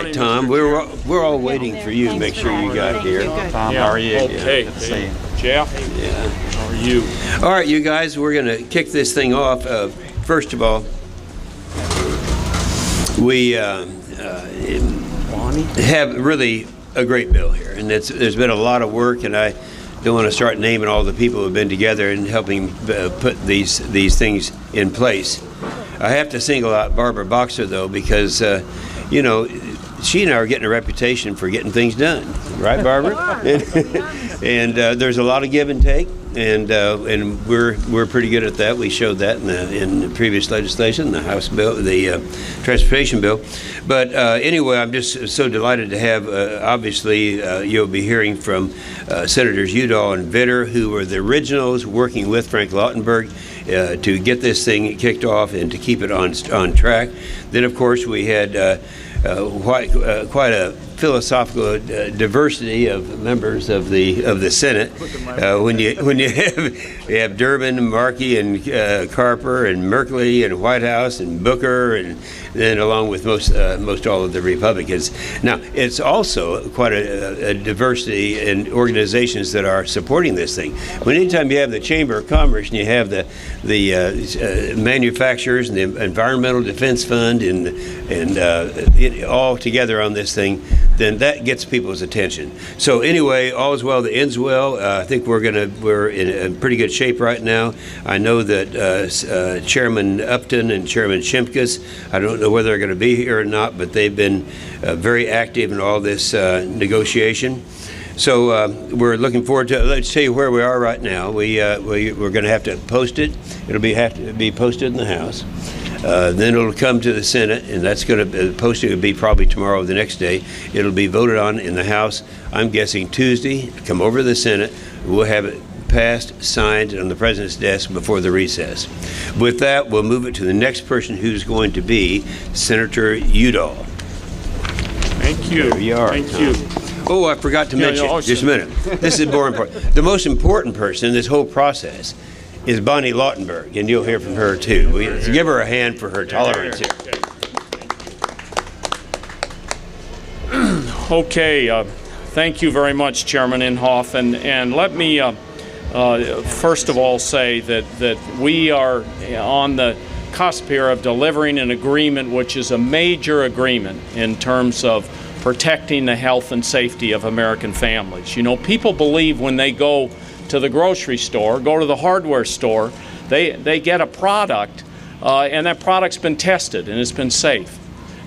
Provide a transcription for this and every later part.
right, Tom. We're all waiting for you to make sure you got here. Tom, how are you? Okay. Yeah. Jeff? Yeah. How are you? All right, you guys, we're going to kick this thing off. First of all, we have really a great bill here, and there's been a lot of work, and I don't want to start naming all the people who have been together and helping put these things in place. I have to single out Barbara Boxer, though, because, you know, she and I are getting a reputation for getting things done. Right, Barbara? And there's a lot of give and take, and we're pretty good at that. We showed that in the previous legislation, the House bill, the transportation bill. But anyway, I'm just so delighted to have, obviously, you'll be hearing from Senators Udall and Vitter, who were the originals working with Frank Lautenberg to get this thing kicked off and to keep it on track. Then, of course, we had quite a philosophical diversity of members of the Senate. When you have Durbin, Markey, and Carper, and Merkley, and Whitehouse, and Booker, and then along with most all of the Republicans. Now, it's also quite a diversity in organizations that are supporting this thing. When anytime you have the Chamber of Commerce and you have the manufacturers and the Environmental Defense Fund and all together on this thing, then that gets people's attention. So anyway, all is well that ends well. I think we're in pretty good shape right now. I know that Chairman Upton and Chairman Shimkus, I don't know whether they're going to be here or not, but they've been very active in all this negotiation. So we're looking forward to it. Let's tell you where we are right now. We're going to have to post it. It'll have to be posted in the House. Then it'll come to the Senate, and that's going to posting will be probably tomorrow or the next day. It'll be voted on in the House. I'm guessing Tuesday. Come over to the Senate. We'll have it passed, signed on the president's desk before the recess. With that, we'll move it to the next person, who's going to be Senator Udall. Thank you. There you are. Thank you. Oh, I forgot to mention, just a minute. This is more important. The most important person in this whole process is Bonnie Lautenberg, and you'll hear from her too. Let's give her a hand for her tolerance here. Okay, thank you very much, Chairman Inhofe, and let me first of all say that we are on the cusp here of delivering an agreement which is a major agreement in terms of protecting the health and safety of American families. You know, people believe when they go to the grocery store, go to the hardware store, they get a product and that product's been tested and it's been safe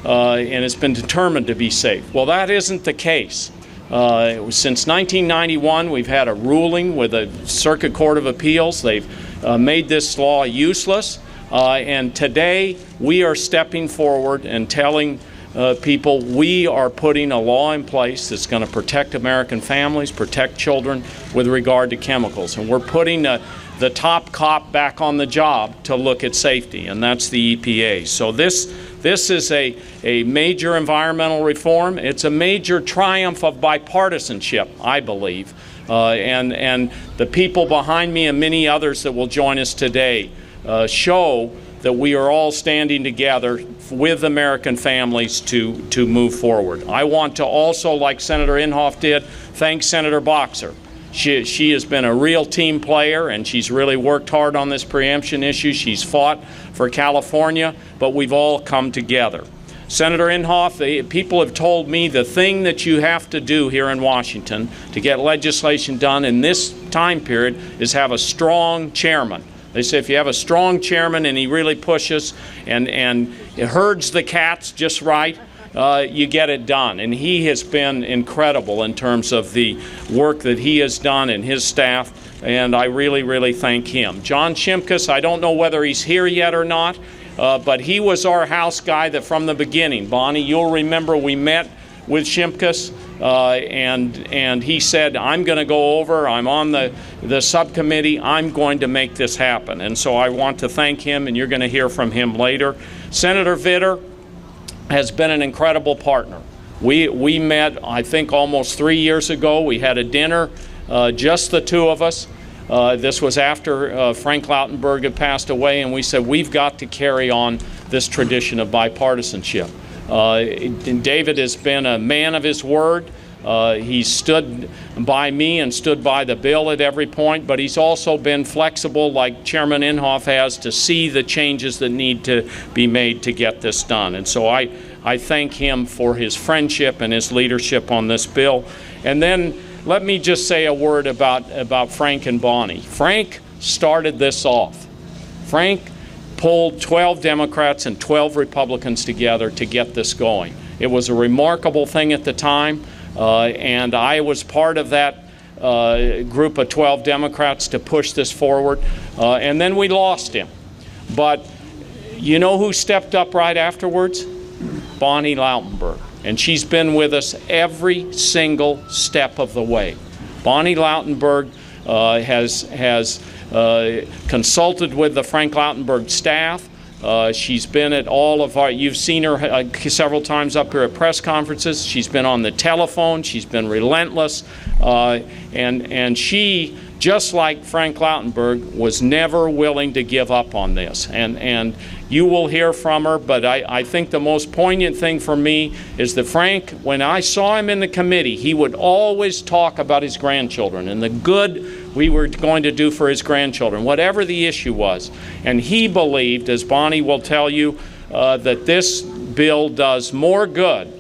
and it's been determined to be safe. Well, that isn't the case. Since 1991, we've had a ruling with the Circuit Court of Appeals. They've made this law useless, and today we are stepping forward and telling people we are putting a law in place that's going to protect American families, protect children with regard to chemicals. And we're putting the top cop back on the job to look at safety, and that's the EPA. So this is a major environmental reform. It's a major triumph of bipartisanship, I believe. And the people behind me and many others that will join us today show that we are all standing together with American families to move forward. I want to also, like Senator Inhofe did, thank Senator Boxer. She has been a real team player, and she's really worked hard on this preemption issue. She's fought for California, but we've all come together. Senator Inhofe, people have told me the thing that you have to do here in Washington to get legislation done in this time period is have a strong chairman. They say if you have a strong chairman and he really pushes and herds the cats just right, you get it done. And he has been incredible in terms of the work that he has done and his staff, and I really, really thank him. John Shimkus, I don't know whether he's here yet or not, but he was our House guy that from the beginning. Bonnie, you'll remember we met with Shimkus, and he said, I'm going to go over, I'm on the subcommittee, I'm going to make this happen. And so I want to thank him, and you're going to hear from him later. Senator Vitter has been an incredible partner. We met, I think, almost 3 years ago. We had a dinner, just the two of us. This was after Frank Lautenberg had passed away, and we said, we've got to carry on this tradition of bipartisanship. David has been a man of his word. He stood by me and stood by the bill at every point, but he's also been flexible, like Chairman Inhofe has, to see the changes that need to be made to get this done. And so I thank him for his friendship and his leadership on this bill. And then let me just say a word about Frank and Bonnie. Frank started this off. Frank pulled 12 Democrats and 12 Republicans together to get this going. It was a remarkable thing at the time. And I was part of that group of 12 Democrats to push this forward. And then we lost him. But you know who stepped up right afterwards? Bonnie Lautenberg. And she's been with us every single step of the way. Bonnie Lautenberg has consulted with the Frank Lautenberg staff. She's been at all of our, you've seen her several times up here at press conferences. She's been on the telephone. She's been relentless. And she, just like Frank Lautenberg, was never willing to give up on this. And you will hear from her, but I think the most poignant thing for me is that Frank, when I saw him in the committee, he would always talk about his grandchildren and the good we were going to do for his grandchildren, whatever the issue was. And he believed, as Bonnie will tell you, that this bill does more good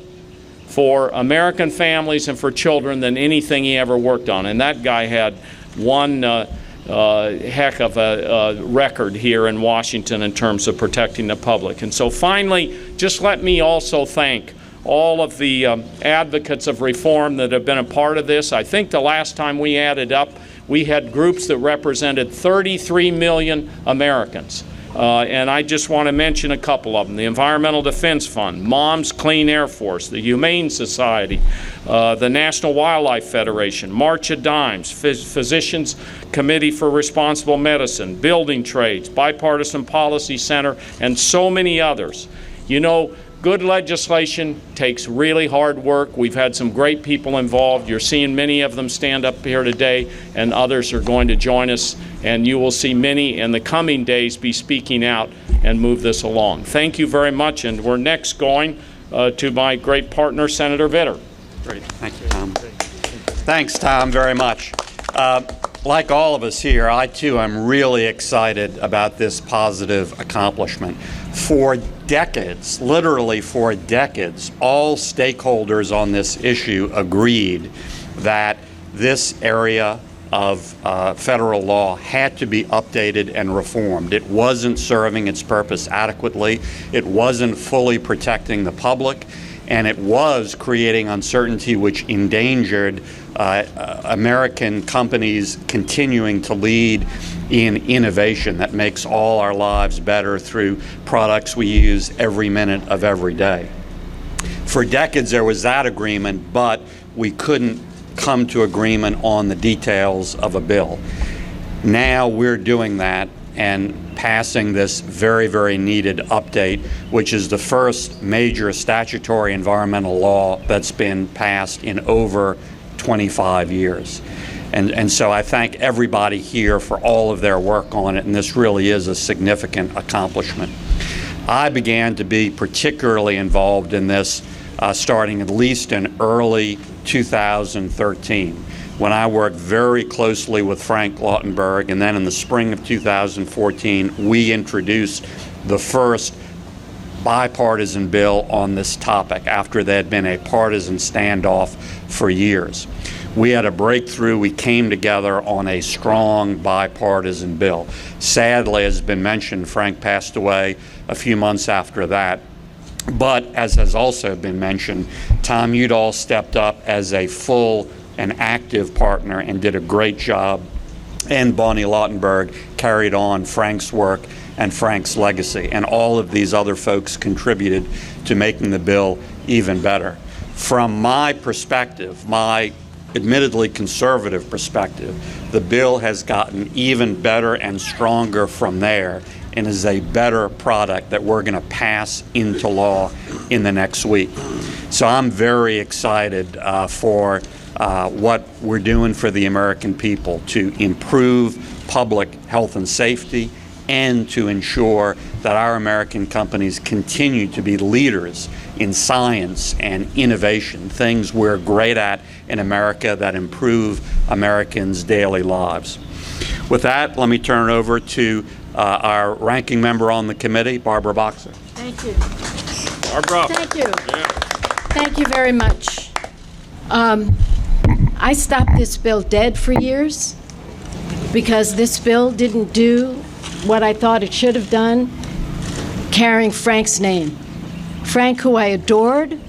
for American families and for children than anything he ever worked on. And that guy had one heck of a record here in Washington in terms of protecting the public. And so finally, just let me also thank all of the advocates of reform that have been a part of this. I think the last time we added up, we had groups that represented 33 million Americans. And I just want to mention a couple of them. The Environmental Defense Fund, Mom's Clean Air Force, the Humane Society, the National Wildlife Federation, March of Dimes, Physicians Committee for Responsible Medicine, Building Trades, Bipartisan Policy Center, and so many others. You know, good legislation takes really hard work. We've had some great people involved. You're seeing many of them stand up here today, and others are going to join us, and you will see many in the coming days be speaking out and move this along. Thank you very much, and we're next going to my great partner, Senator Vitter. Great. Thank you, Tom. Thanks, Tom, very much. Like all of us here, I too am really excited about this positive accomplishment. For decades, literally for decades, all stakeholders on this issue agreed that this area of federal law had to be updated and reformed. It wasn't serving its purpose adequately. It wasn't fully protecting the public, and it was creating uncertainty which endangered American companies continuing to lead in innovation that makes all our lives better through products we use every minute of every day. For decades there was that agreement, but we couldn't come to agreement on the details of a bill. Now we're doing that and passing this very, very needed update, which is the first major statutory environmental law that's been passed in over 25 years. And so I thank everybody here for all of their work on it, and this really is a significant accomplishment. I began to be particularly involved in this starting at least in early 2013, when I worked very closely with Frank Lautenberg, and then in the spring of 2014, we introduced the first bipartisan bill on this topic after there had been a partisan standoff for years. We had a breakthrough. We came together on a strong bipartisan bill. Sadly, as has been mentioned, Frank passed away a few months after that. But as has also been mentioned, Tom Udall stepped up as a full and active partner and did a great job, and Bonnie Lautenberg carried on Frank's work and Frank's legacy, and all of these other folks contributed to making the bill even better. From my perspective, my admittedly conservative perspective, the bill has gotten even better and stronger from there, and is a better product that we're going to pass into law in the next week. So I'm very excited for what we're doing for the American people to improve public health and safety, and to ensure that our American companies continue to be leaders in science and innovation, things we're great at in America that improve Americans' daily lives. With that, let me turn it over to our ranking member on the committee, Barbara Boxer. Thank you. Barbara. Thank you. Yeah. Thank you very much. I stopped this bill dead for years because this bill didn't do what I thought it should have done, carrying Frank's name. Frank, who I adored,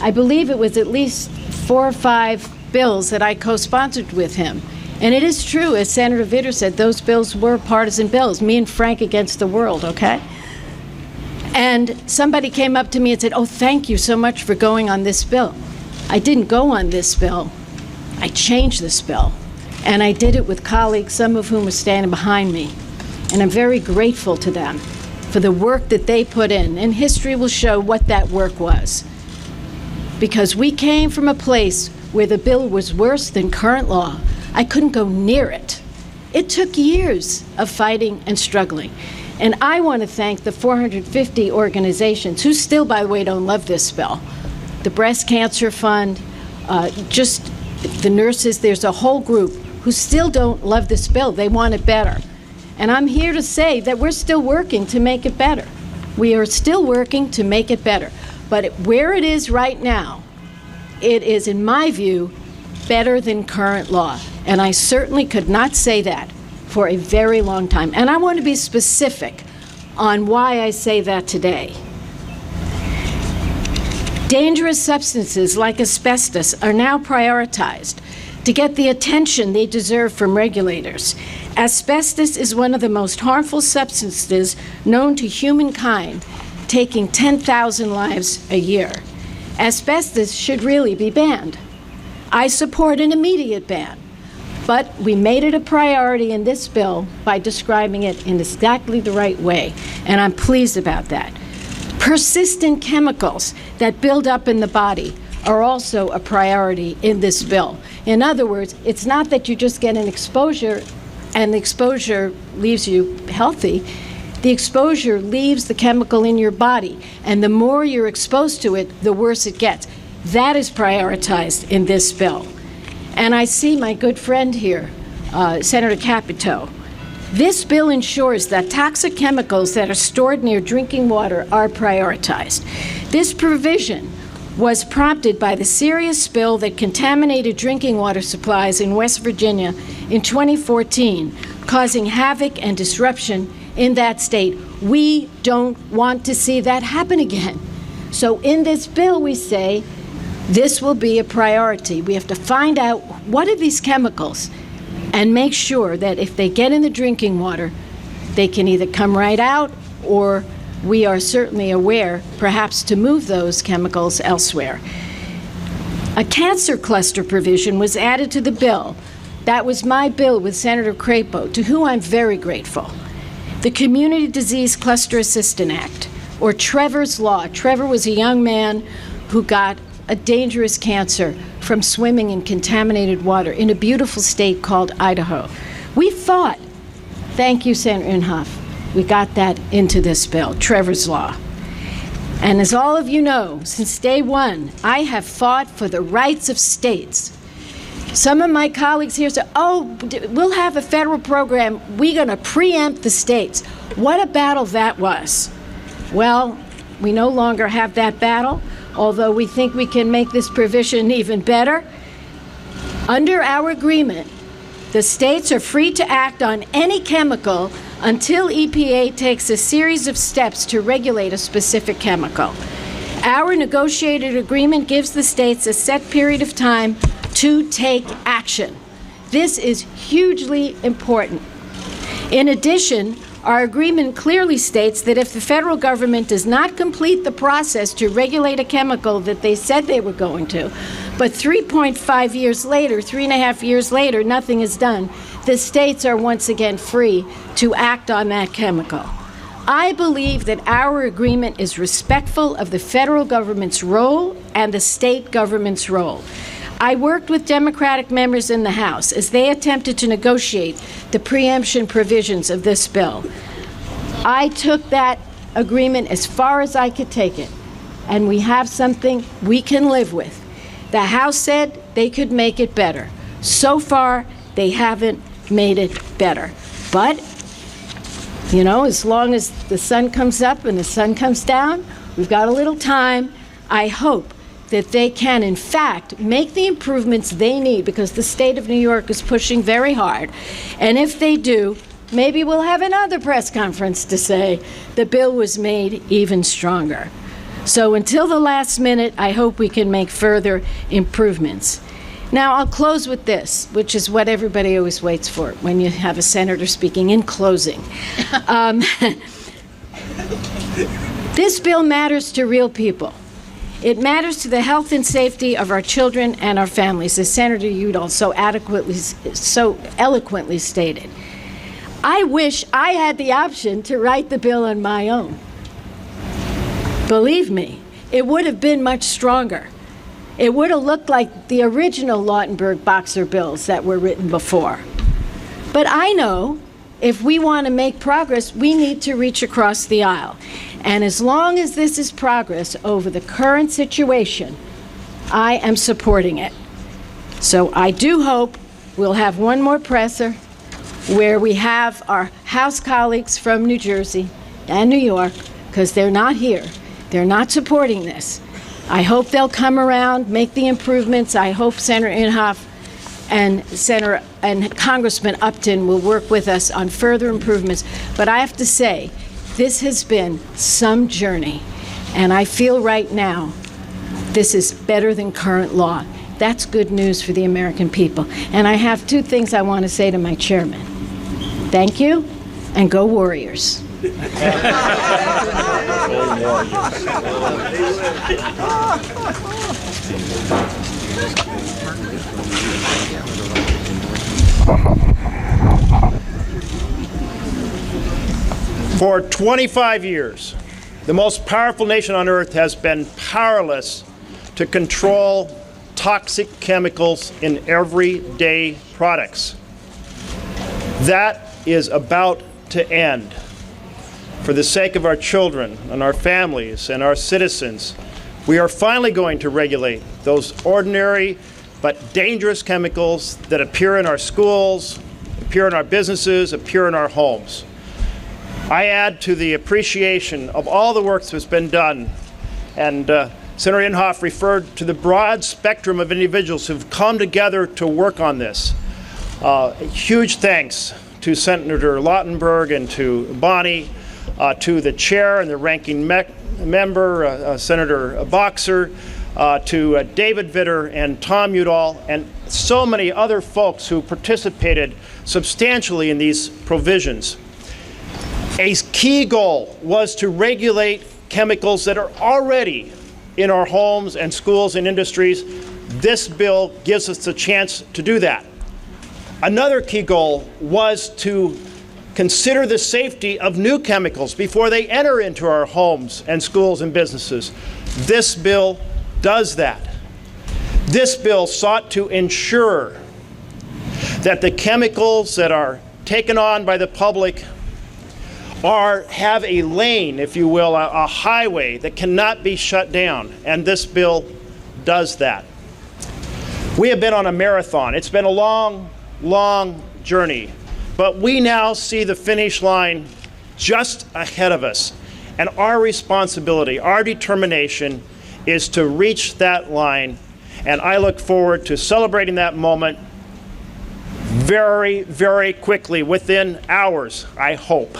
I believe it was at least 4 or 5 bills that I co-sponsored with him. And it is true, as Senator Vitter said, those bills were partisan bills, me and Frank against the world, okay? And somebody came up to me and said, oh, thank you so much for going on this bill. I didn't go on this bill. I changed this bill. And I did it with colleagues, some of whom are standing behind me. And I'm very grateful to them for the work that they put in. And history will show what that work was. Because we came from a place where the bill was worse than current law. I couldn't go near it. It took years of fighting and struggling. And I want to thank the 450 organizations who still, by the way, don't love this bill. The Breast Cancer Fund, just the nurses, there's a whole group who still don't love this bill. They want it better. And I'm here to say that we're still working to make it better. We are still working to make it better. But where it is right now, it is, in my view, better than current law. And I certainly could not say that for a very long time. And I want to be specific on why I say that today. Dangerous substances like asbestos are now prioritized to get the attention they deserve from regulators. Asbestos is one of the most harmful substances known to humankind, taking 10,000 lives a year. Asbestos should really be banned. I support an immediate ban, but we made it a priority in this bill by describing it in exactly the right way, and I'm pleased about that. Persistent chemicals that build up in the body are also a priority in this bill. In other words, it's not that you just get an exposure and the exposure leaves you healthy. The exposure leaves the chemical in your body, and the more you're exposed to it, the worse it gets. That is prioritized in this bill. And I see my good friend here, Senator Capito. This bill ensures that toxic chemicals that are stored near drinking water are prioritized. This provision was prompted by the serious spill that contaminated drinking water supplies in West Virginia in 2014, causing havoc and disruption in that state. We don't want to see that happen again. So in this bill, we say this will be a priority. We have to find out what are these chemicals and make sure that if they get in the drinking water, they can either come right out, or we are certainly aware, perhaps, to move those chemicals elsewhere. A cancer cluster provision was added to the bill. That was my bill with Senator Crapo, to whom I'm very grateful. The Community Disease Cluster Assistance Act, or Trevor's Law. Trevor was a young man who got a dangerous cancer from swimming in contaminated water in a beautiful state called Idaho. We fought. Thank you, Senator Inhofe. We got that into this bill, Trevor's Law. And as all of you know, since day one, I have fought for the rights of states. Some of my colleagues here say, oh, we'll have a federal program. We're going to preempt the states. What a battle that was. Well, we no longer have that battle, although we think we can make this provision even better. Under our agreement, the states are free to act on any chemical until EPA takes a series of steps to regulate a specific chemical. Our negotiated agreement gives the states a set period of time to take action. This is hugely important. In addition, our agreement clearly states that if the federal government does not complete the process to regulate a chemical that they said they were going to, but 3.5 years later, 3.5 years later, nothing is done, the states are once again free to act on that chemical. I believe that our agreement is respectful of the federal government's role and the state government's role. I worked with Democratic members in the House as they attempted to negotiate the preemption provisions of this bill. I took that agreement as far as I could take it. and we have something we can live with. The House said they could make it better. So far, they haven't made it better. But, you know, as long as the sun comes up and the sun comes down, we've got a little time. I hope that they can, in fact, make the improvements they need, because the state of New York is pushing very hard. And if they do, maybe we'll have another press conference to say the bill was made even stronger. So until the last minute, I hope we can make further improvements. Now, I'll close with this, which is what everybody always waits for when you have a senator speaking in closing. This bill matters to real people. It matters to the health and safety of our children and our families, as Senator Udall so eloquently stated. I wish I had the option to write the bill on my own. Believe me, it would have been much stronger. It would have looked like the original Lautenberg boxer bills that were written before. But I know if we want to make progress, we need to reach across the aisle. And as long as this is progress over the current situation, I am supporting it. So I do hope we'll have one more presser where we have our House colleagues from New Jersey and New York, because they're not here. They're not supporting this. I hope they'll come around, make the improvements. I hope Senator Inhofe and Congressman Upton will work with us on further improvements. But I have to say, this has been some journey, and I feel right now this is better than current law. That's good news for the American people. And I have two things I want to say to my chairman. Thank you, and go Warriors. For 25 years, the most powerful nation on earth has been powerless to control toxic chemicals in everyday products. That is about to end. For the sake of our children and our families and our citizens, we are finally going to regulate those ordinary but dangerous chemicals that appear in our schools, appear in our businesses, appear in our homes. I add to the appreciation of all the work that's been done, and Senator Inhofe referred to the broad spectrum of individuals who've come together to work on this. Huge thanks to Senator Lautenberg and to Bonnie, to the chair and the ranking member, Senator Boxer, to David Vitter and Tom Udall, and so many other folks who participated substantially in these provisions. A key goal was to regulate chemicals that are already in our homes and schools and industries. This bill gives us the chance to do that. Another key goal was to consider the safety of new chemicals before they enter into our homes and schools and businesses. This bill does that. This bill sought to ensure that the chemicals that are taken on by the public have a lane, if you will, a highway that cannot be shut down, and this bill does that. We have been on a marathon. It's been a long, long journey, but we now see the finish line just ahead of us, and our responsibility, our determination is to reach that line, and I look forward to celebrating that moment very, very quickly, within hours, I hope.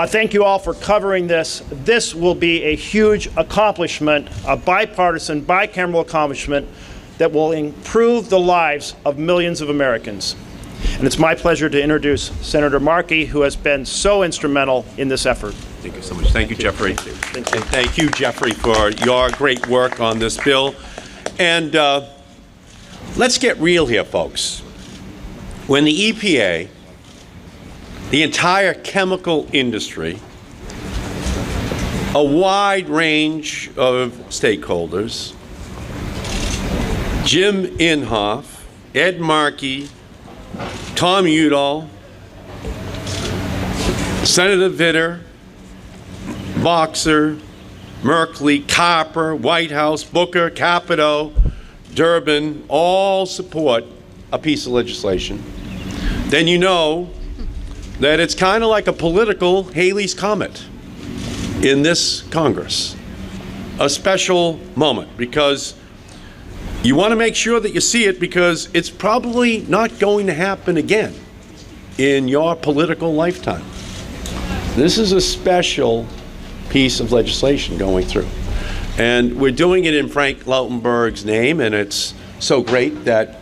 Thank you all for covering this. This will be a huge accomplishment, a bipartisan, bicameral accomplishment that will improve the lives of millions of Americans. And it's my pleasure to introduce Senator Markey, who has been so instrumental in this effort. Thank you so much. Thank you, Jeffrey. And thank you, Jeffrey, for your great work on this bill. And let's get real here, folks. When the EPA, the entire chemical industry, a wide range of stakeholders, Jim Inhofe, Ed Markey, Tom Udall, Senator Vitter, Boxer, Merkley, Carper, Whitehouse, Booker, Capito, Durbin, all support a piece of legislation, then you know that it's kind of like a political Halley's Comet in this Congress. A special moment, because you want to make sure that you see it, because it's probably not going to happen again in your political lifetime. This is a special piece of legislation going through. And we're doing it in Frank Lautenberg's name, and it's so great that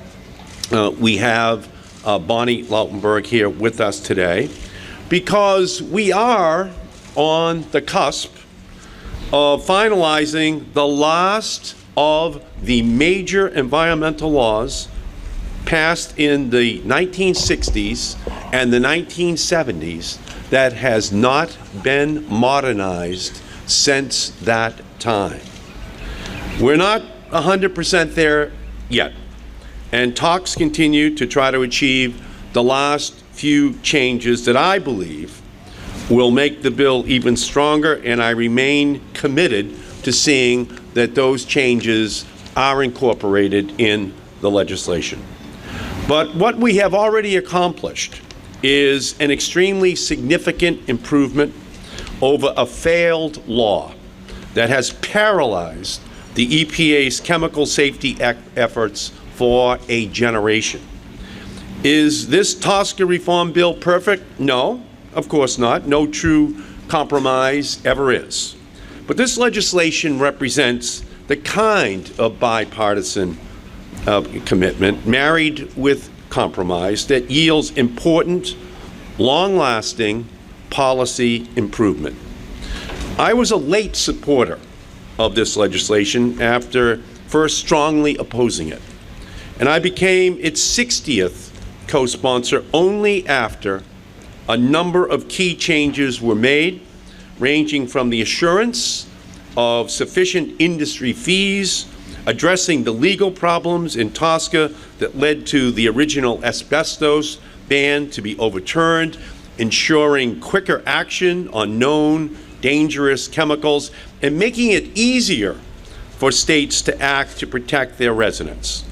we have Bonnie Lautenberg here with us today, because we are on the cusp of finalizing the last of the major environmental laws passed in the 1960s and the 1970s that has not been modernized since that time. We're not 100% there yet, and talks continue to try to achieve the last few changes that I believe will make the bill even stronger, and I remain committed to seeing that those changes are incorporated in the legislation. But what we have already accomplished is an extremely significant improvement over a failed law that has paralyzed the EPA's chemical safety efforts for a generation. Is this TSCA reform bill perfect? No, of course not. No true compromise ever is. But this legislation represents the kind of bipartisan commitment married with compromise that yields important, long-lasting policy improvement. I was a late supporter of this legislation after first strongly opposing it, and I became its 60th co-sponsor only after a number of key changes were made, ranging from the assurance of sufficient industry fees, addressing the legal problems in TSCA that led to the original asbestos ban to be overturned, ensuring quicker action on known dangerous chemicals, and making it easier for states to act to protect their residents.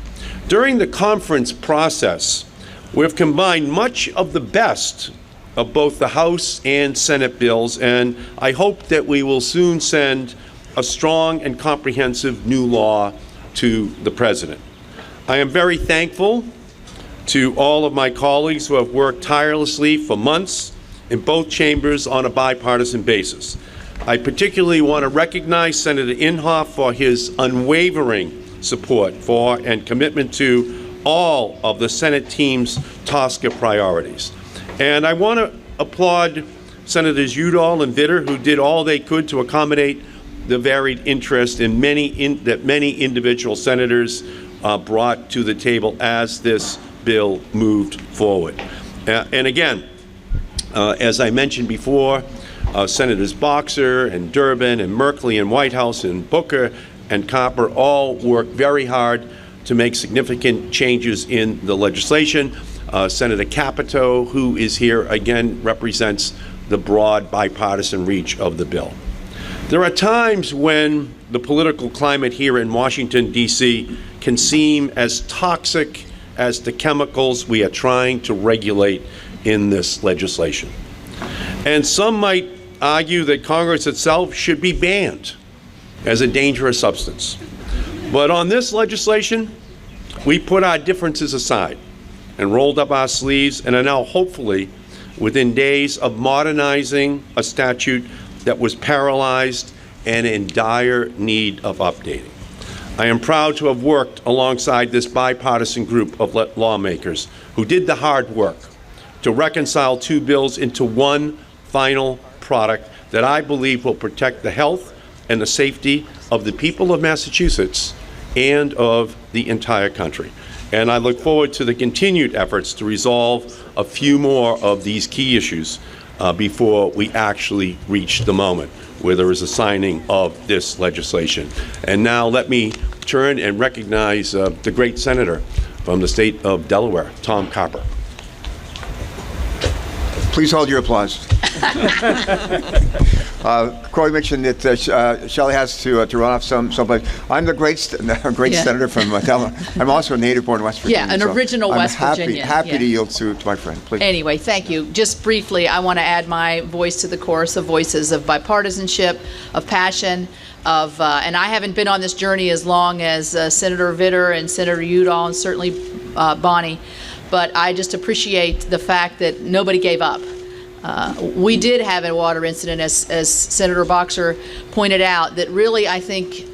During the conference process, we've combined much of the best of both the House and Senate bills, and I hope that we will soon send a strong and comprehensive new law to the President. I am very thankful to all of my colleagues who have worked tirelessly for months in both chambers on a bipartisan basis. I particularly want to recognize Senator Inhofe for his unwavering support for and commitment to all of the Senate team's TSCA priorities. And I want to applaud Senators Udall and Vitter, who did all they could to accommodate the varied interest that many individual senators brought to the table as this bill moved forward. And again, as I mentioned before, Senators Boxer and Durbin and Merkley and Whitehouse and Booker and Carper all worked very hard to make significant changes in the legislation. Senator Capito, who is here again, represents the broad bipartisan reach of the bill. There are times when the political climate here in Washington, D.C. can seem as toxic as the chemicals we are trying to regulate in this legislation. And some might argue that Congress itself should be banned as a dangerous substance. But on this legislation, we put our differences aside and rolled up our sleeves and are now hopefully within days of modernizing a statute that was paralyzed and in dire need of updating. I am proud to have worked alongside this bipartisan group of lawmakers who did the hard work to reconcile two bills into one final product that I believe will protect the health and the safety of the people of Massachusetts and of the entire country. And I look forward to the continued efforts to resolve a few more of these key issues before we actually reach the moment where there is a signing of this legislation. And now let me turn and recognize the great senator from the state of Delaware, Tom Carper. Please hold your applause. Corey mentioned that Shelley has to run off someplace. I'm the great senator from Delaware. I'm also a native-born West Virginia. Yeah, an original West Virginian. I'm happy Yeah. to yield to my friend. Please. Anyway, thank you. Just briefly, I want to add my voice to the chorus of voices of bipartisanship, of passion, and I haven't been on this journey as long as Senator Vitter and Senator Udall and certainly Bonnie, but I just appreciate the fact that nobody gave up. We did have a water incident, as Senator Boxer pointed out, that really, I think,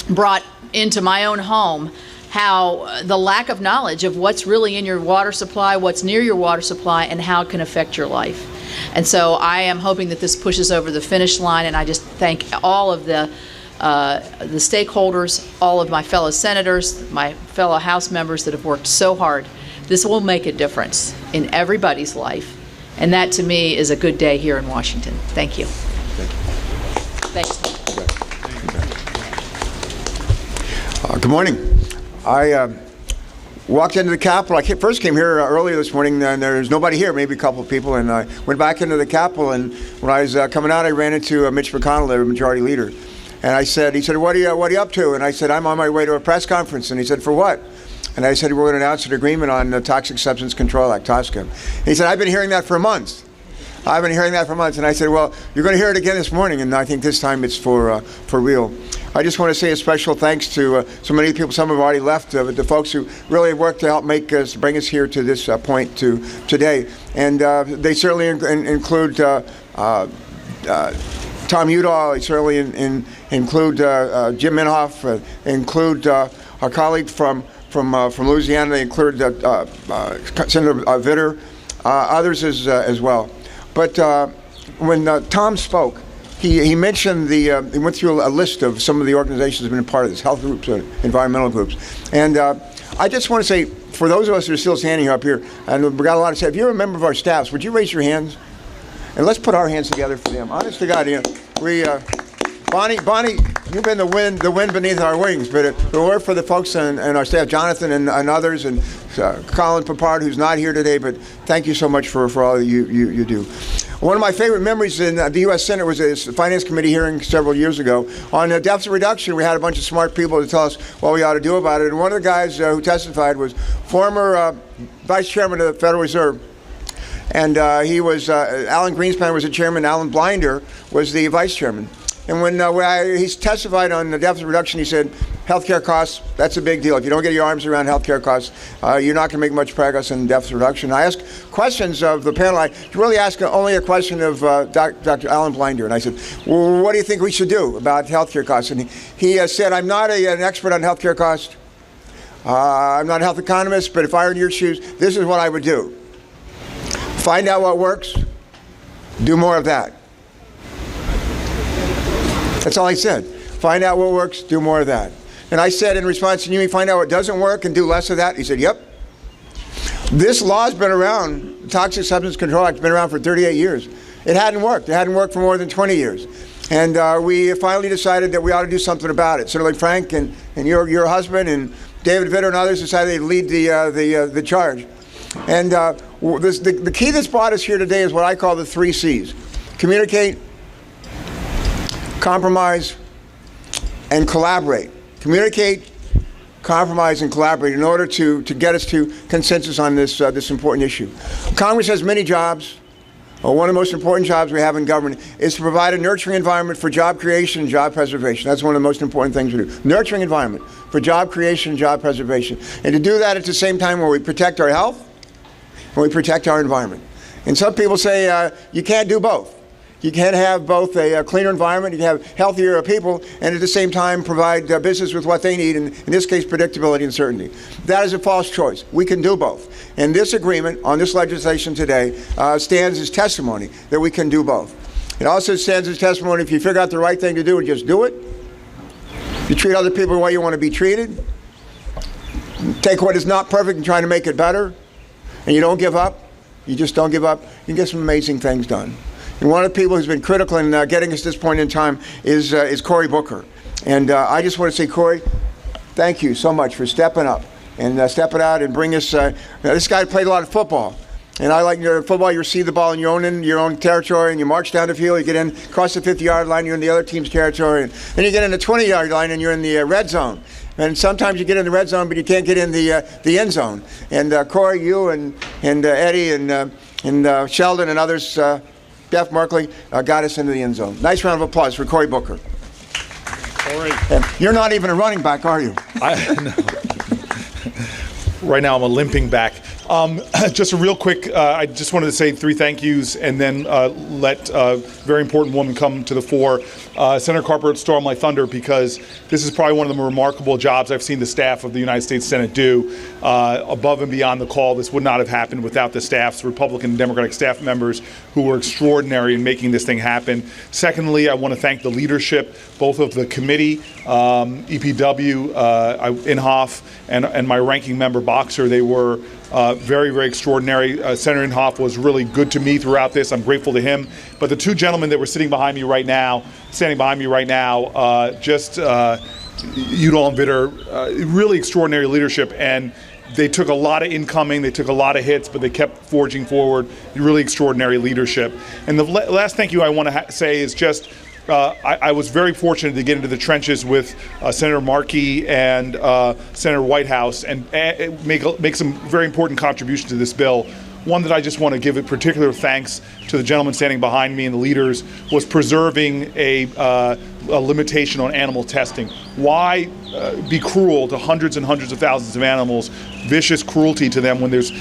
brought into my own home how the lack of knowledge of what's really in your water supply, what's near your water supply, and how it can affect your life. And so I am hoping that this pushes over the finish line, and I just thank all of the stakeholders, all of my fellow senators, my fellow House members that have worked so hard. This will make a difference in everybody's life. And that, to me, is a good day here in Washington. Thank you. Thanks. Good morning. I walked into the Capitol. I first came here earlier this morning, and there was nobody here, maybe a couple of people, and I went back into the Capitol, and when I was coming out, I ran into Mitch McConnell, the Majority Leader. And he said, what are you up to? And I said, I'm on my way to a press conference. And he said, for what? And I said, we're going to announce an agreement on the Toxic Substance Control Act, TSCA. And he said, I've been hearing that for months. I've been hearing that for months. And I said, well, you're going to hear it again this morning, and I think this time it's for real. I just want to say a special thanks to so many people. Some have already left, the folks who really worked to help bring us here to this point today. And they certainly include Tom Udall, they certainly include Jim Inhofe, include our colleague from Louisiana. They include Senator Vitter, others as well. But when Tom spoke, he mentioned he went through a list of some of the organizations that have been part of this, health groups, environmental groups. And I just want to say, for those of us that are still standing up here, and we've got a lot to say, if you're a member of our staffs, would you raise your hands? And let's put our hands together for them. Honest to God, Bonnie, you've been the wind beneath our wings, but it were for the folks and our staff, Jonathan and others, and Colin Papard, who's not here today, but thank you so much for all that you do. One of my favorite memories in the U.S. Senate was a Finance Committee hearing several years ago. On deficit reduction, we had a bunch of smart people to tell us what we ought to do about it, and one of the guys who testified was former Vice Chairman of the Federal Reserve. And he was, Alan Greenspan was the chairman, Alan Blinder was the vice chairman. And when he testified on the deficit reduction, he said, healthcare costs, that's a big deal. If you don't get your arms around healthcare costs, you're not going to make much progress in deficit reduction. I asked questions of the panel. I really asked only a question of Dr. Alan Blinder. And I said, well, what do you think we should do about healthcare costs? And he said, I'm not an expert on healthcare costs. I'm not a health economist, but if I were in your shoes, this is what I would do. Find out what works, do more of that. That's all he said. Find out what works, do more of that. And I said in response to you, find out what doesn't work and do less of that. He said, yep. This law's been around, the Toxic Substance Control Act has been around for 38 years. It hadn't worked. It hadn't worked for more than 20 years. And we finally decided that we ought to do something about it. Certainly Frank and your husband and David Vitter and others decided they'd lead the charge. And the key that's brought us here today is what I call the 3 C's. Communicate, compromise, and collaborate. Communicate, compromise, and collaborate in order to get us to consensus on this important issue. Congress has many jobs. One of the most important jobs we have in government is to provide a nurturing environment for job creation and job preservation. That's one of the most important things we do. Nurturing environment for job creation and job preservation. And to do that at the same time where we protect our health and we protect our environment. And some people say you can't do both. You can't have both a cleaner environment, you can have healthier people, and at the same time provide business with what they need, and in this case, predictability and certainty. That is a false choice. We can do both. And this agreement on this legislation today stands as testimony that we can do both. It also stands as testimony if you figure out the right thing to do and just do it. You treat other people the way you want to be treated. Take what is not perfect and try to make it better. And you don't give up. You just don't give up. You can get some amazing things done. And one of the people who's been critical in getting us to this point in time is Cory Booker. And I just want to say, Cory, thank you so much for stepping up and stepping out and bring us. This guy played a lot of football. And I like football, you receive the ball in your own territory, and you march down the field, you get in, cross the 50-yard line, you're in the other team's territory, and then you get in the 20-yard line, and you're in the red zone. And sometimes you get in the red zone, but you can't get in the end zone. And Corey, you and Eddie and Sheldon and others, Jeff Merkley, got us into the end zone. Nice round of applause for Corey Booker. Corey. And you're not even a running back, are you? No. Right now I'm a limping back. Just a real quick, I just wanted to say 3 thank yous and then let a very important woman come to the fore. Senator Carper stormed my thunder because this is probably one of the more remarkable jobs I've seen the staff of the United States Senate do. Above and beyond the call, this would not have happened without the staffs, Republican and Democratic staff members who were extraordinary in making this thing happen. Secondly, I want to thank the leadership, both of the committee, EPW, Inhofe, and my ranking member, Boxer. They were very, very extraordinary. Senator Inhofe was really good to me throughout this. I'm grateful to him. But the 2 gentlemen that were standing behind me right now, Udall and Vitter, really extraordinary leadership. And they took a lot of incoming, they took a lot of hits, but they kept forging forward. Really extraordinary leadership. And the last thank you I want to say is just, I was very fortunate to get into the trenches with Senator Markey and Senator Whitehouse and make some very important contributions to this bill. One that I just want to give a particular thanks to the gentleman standing behind me and the leaders was preserving a limitation on animal testing. Why be cruel to hundreds and hundreds of thousands of animals, vicious cruelty to them when there's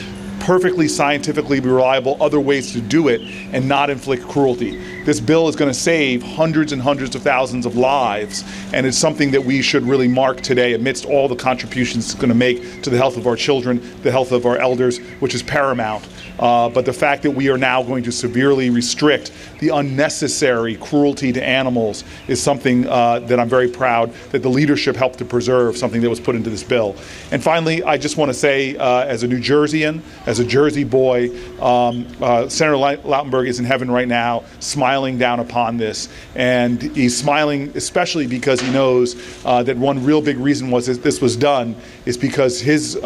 perfectly scientifically reliable other ways to do it and not inflict cruelty. This bill is going to save hundreds and hundreds of thousands of lives, and it's something that we should really mark today amidst all the contributions it's going to make to the health of our children, the health of our elders, which is paramount. But the fact that we are now going to severely restrict the unnecessary cruelty to animals is something that I'm very proud that the leadership helped to preserve, something that was put into this bill. And finally, I just want to say, as a New Jerseyan, as a Jersey boy, Senator Lautenberg is in heaven right now, smiling down upon this. And he's smiling especially because he knows that one real big reason was that this was done is because his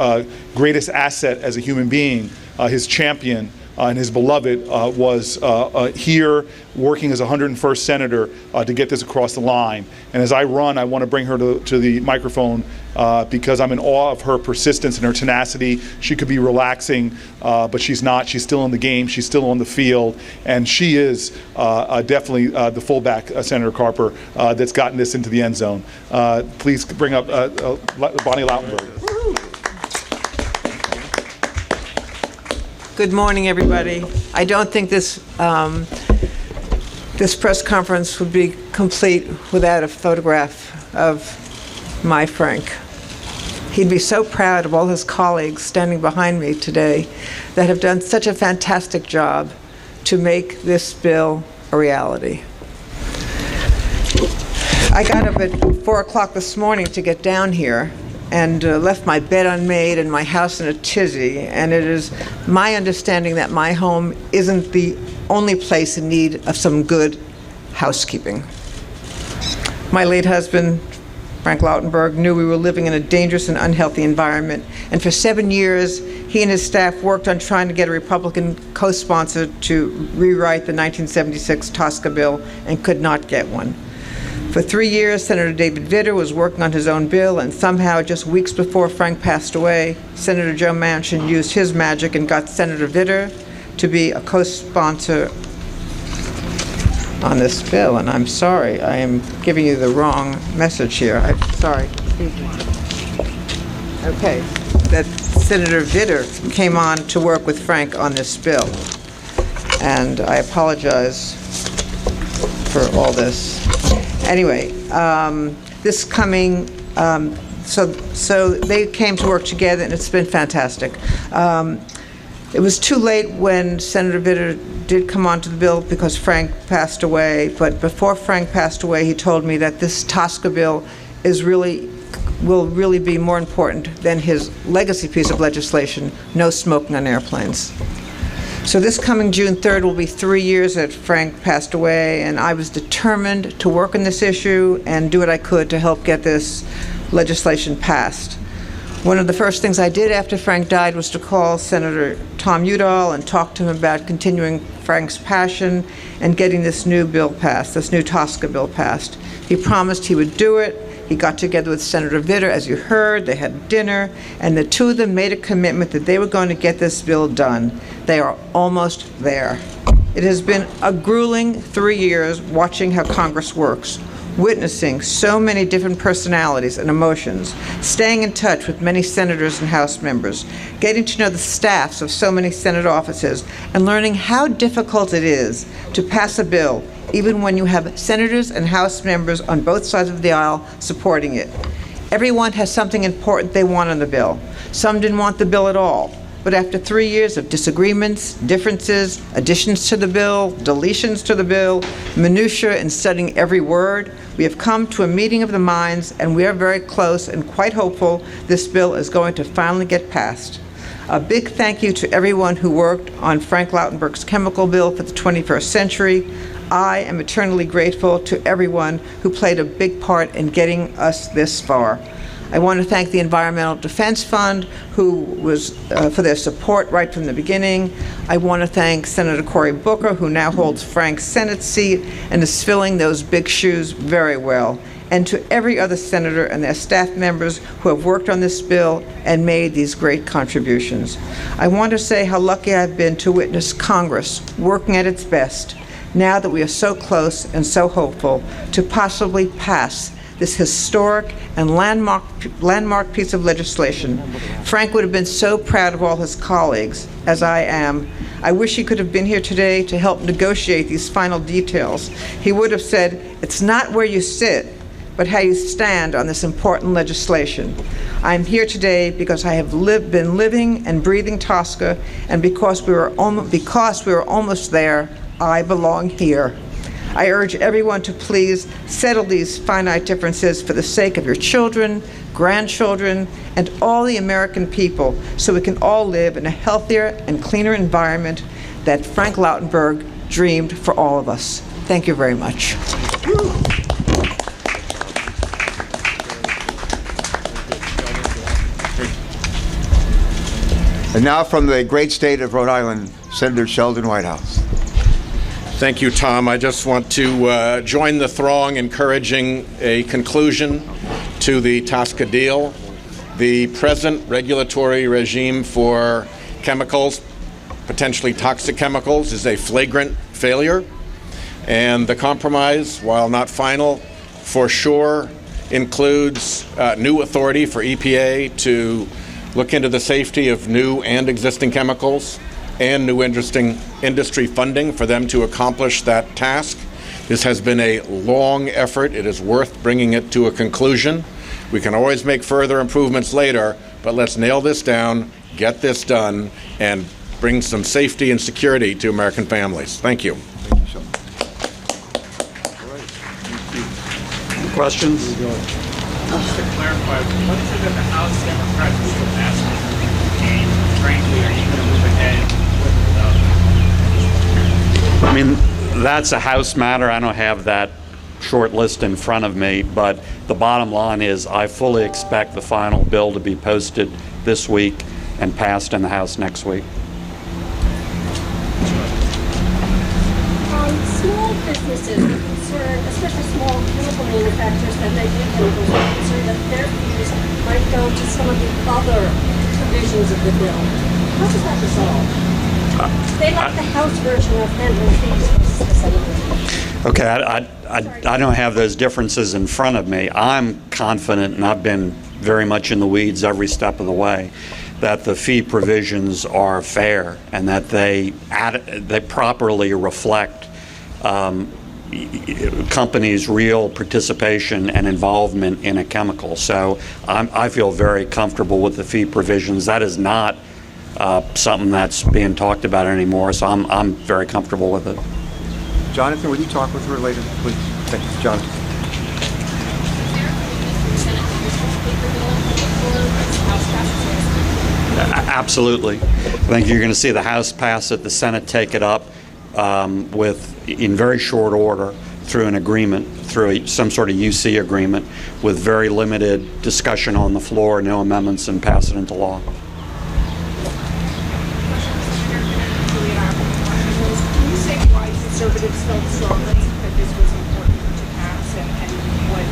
greatest asset as a human being, his champion and his beloved, was here working as 101st Senator to get this across the line. And as I run, I want to bring her to the microphone because I'm in awe of her persistence and her tenacity. She could be relaxing, but she's not. She's still in the game. She's still on the field. And she is definitely the fullback, Senator Carper, that's gotten this into the end zone. Please bring up Bonnie Lautenberg. Good morning, everybody. I don't think this this press conference would be complete without a photograph of my Frank. He'd be so proud of all his colleagues standing behind me today that have done such a fantastic job to make this bill a reality. I got up at 4 o'clock this morning to get down here and left my bed unmade and my house in a tizzy. And it is my understanding that my home isn't the only place in need of some good housekeeping. My late husband, Frank Lautenberg, knew we were living in a dangerous and unhealthy environment. And for 7 years, he and his staff worked on trying to get a Republican co-sponsor to rewrite the 1976 TSCA bill and could not get one. For 3 years, Senator David Vitter was working on his own bill, and somehow, just weeks before Frank passed away, Senator Joe Manchin used his magic and got Senator Vitter to be a co-sponsor on this bill. And I'm sorry, I am giving you the wrong message here. I'm sorry. Okay, that Senator Vitter came on to work with Frank on this bill. And I apologize for all this. Anyway, this coming, so they came to work together, and it's been fantastic. It was too late when Senator Vitter did come onto the bill because Frank passed away, but before Frank passed away, he told me that this TSCA bill will really be more important than his legacy piece of legislation, no smoking on airplanes. So this coming June 3rd will be 3 years that Frank passed away, and I was determined to work on this issue and do what I could to help get this legislation passed. One of the first things I did after Frank died was to call Senator Tom Udall and talk to him about continuing Frank's passion and getting this new bill passed, this new TSCA bill passed. He promised he would do it. He got together with Senator Vitter, as you heard. They had dinner, and the two of them made a commitment that they were going to get this bill done. They are almost there. It has been a grueling 3 years watching how Congress works, witnessing so many different personalities and emotions, staying in touch with many senators and House members, getting to know the staffs of so many Senate offices, and learning how difficult it is to pass a bill, even when you have senators and House members on both sides of the aisle supporting it. Everyone has something important they want on the bill. Some didn't want the bill at all. But after 3 years of disagreements, differences, additions to the bill, deletions to the bill, minutiae, and studying every word, we have come to a meeting of the minds, and we are very close and quite hopeful this bill is going to finally get passed. A big thank you to everyone who worked on Frank Lautenberg's chemical bill for the 21st century. I am eternally grateful to everyone who played a big part in getting us this far. I want to thank the Environmental Defense Fund, who was for their support right from the beginning. I want to thank Senator Cory Booker, who now holds Frank's Senate seat and is filling those big shoes very well. And to every other senator and their staff members who have worked on this bill and made these great contributions. I want to say how lucky I've been to witness Congress working at its best, now that we are so close and so hopeful to possibly pass this historic and landmark piece of legislation. Frank would have been so proud of all his colleagues, as I am. I wish he could have been here today to help negotiate these final details. He would have said, it's not where you sit, but how you stand on this important legislation. I'm here today because I have been living and breathing TSCA, and because we were almost there, I belong here. I urge everyone to please settle these finite differences for the sake of your children, grandchildren, and all the American people, so we can all live in a healthier and cleaner environment that Frank Lautenberg dreamed for all of us. Thank you very much. And now from the great state of Rhode Island, Senator Sheldon Whitehouse. Thank you, Tom. I just want to join the throng encouraging a conclusion to the TSCA deal. The present regulatory regime for chemicals, potentially toxic chemicals, is a flagrant failure. And the compromise, while not final, for sure includes new authority for EPA to look into the safety of new and existing chemicals, and new industry funding for them to accomplish that task. This has been a long effort. It is worth bringing it to a conclusion. We can always make further improvements later, but let's nail this down, get this done, and bring some safety and security to American families. Thank you. Questions? Just to clarify, what is it that the House Democrats are still asking? And frankly, are you going to move ahead? I mean, that's a House matter. I don't have that short list in front of me, but the bottom line is I fully expect the final bill to be posted this week and passed in the House next week. Small businesses are concerned, especially small chemical manufacturers that make new chemicals, are concerned that their fees might go to some of the other provisions of the bill. How does that resolve? They like the House version of handling fees versus the Senate version. Okay, I don't have those differences in front of me. I'm confident, and I've been very much in the weeds every step of the way, that the fee provisions are fair and that they properly reflect companies' real participation and involvement in a chemical. So I feel very comfortable with the fee provisions. That is not something that's being talked about anymore, so I'm very comfortable with it. Jonathan, would you talk with her later, please? Thank you, Jonathan. Absolutely. I think you're going to see the House pass it, the Senate take it up in very short order, through an agreement, through some sort of UC agreement, with very limited discussion on the floor, no amendments, and pass it into law. Can you say why conservatives felt strongly that this was important to pass and what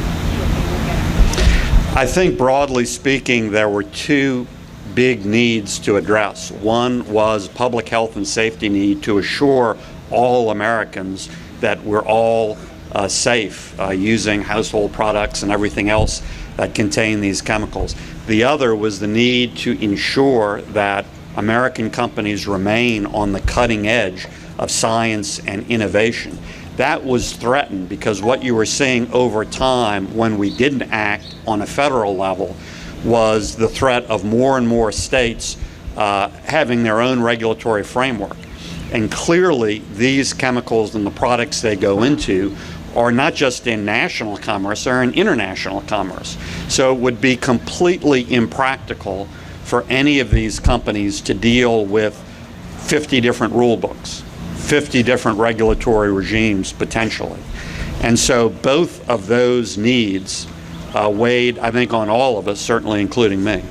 they were getting? I think broadly speaking, there were two big needs to address. One was public health and safety need to assure all Americans that we're all safe using household products and everything else that contain these chemicals. The other was the need to ensure that American companies remain on the cutting edge of science and innovation. That was threatened because what you were seeing over time when we didn't act on a federal level was the threat of more and more states having their own regulatory framework. And clearly, these chemicals and the products they go into are not just in national commerce, they're in international commerce. So it would be completely impractical for any of these companies to deal with 50 different rule books, 50 different regulatory regimes potentially. And so both of those needs weighed, I think, on all of us, certainly including me.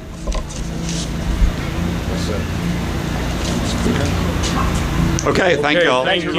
Okay, thank you all. Thank you.